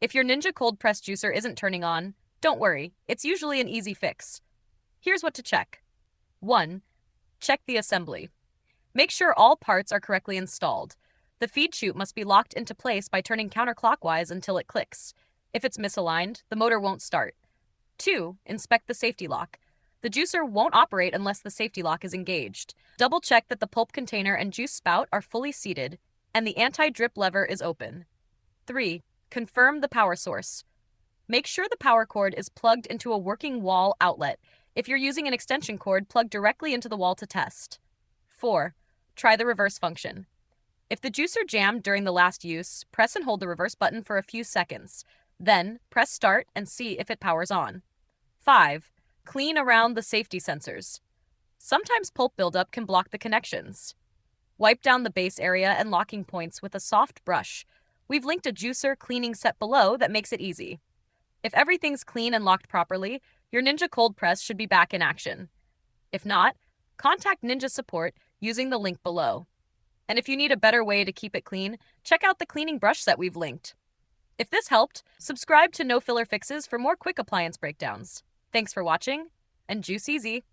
If your Ninja cold press juicer isn't turning on, don't worry, it's usually an easy fix. Here's what to check. 1. Check the assembly. Make sure all parts are correctly installed. The feed chute must be locked into place by turning counterclockwise until it clicks. If it's misaligned, the motor won't start. 2. Inspect the safety lock. The juicer won't operate unless the safety lock is engaged. Double check that the pulp container and juice spout are fully seated and the anti-drip lever is open. 3. Confirm the power source. Make sure the power cord is plugged into a working wall outlet. If you're using an extension cord, plug directly into the wall to test. 4. Try the reverse function. If the juicer jammed during the last use, press and hold the reverse button for a few seconds. Then, press start and see if it powers on. 5. Clean around the safety sensors. Sometimes pulp buildup can block the connections. Wipe down the base area and locking points with a soft brush. We've linked a juicer cleaning set below that makes it easy. If everything's clean and locked properly, your Ninja cold press should be back in action. If not, contact Ninja support using the link below. And if you need a better way to keep it clean, check out the cleaning brush set we've linked. If this helped, subscribe to No Filler Fixes for more quick appliance breakdowns. Thanks for watching, and juice easy!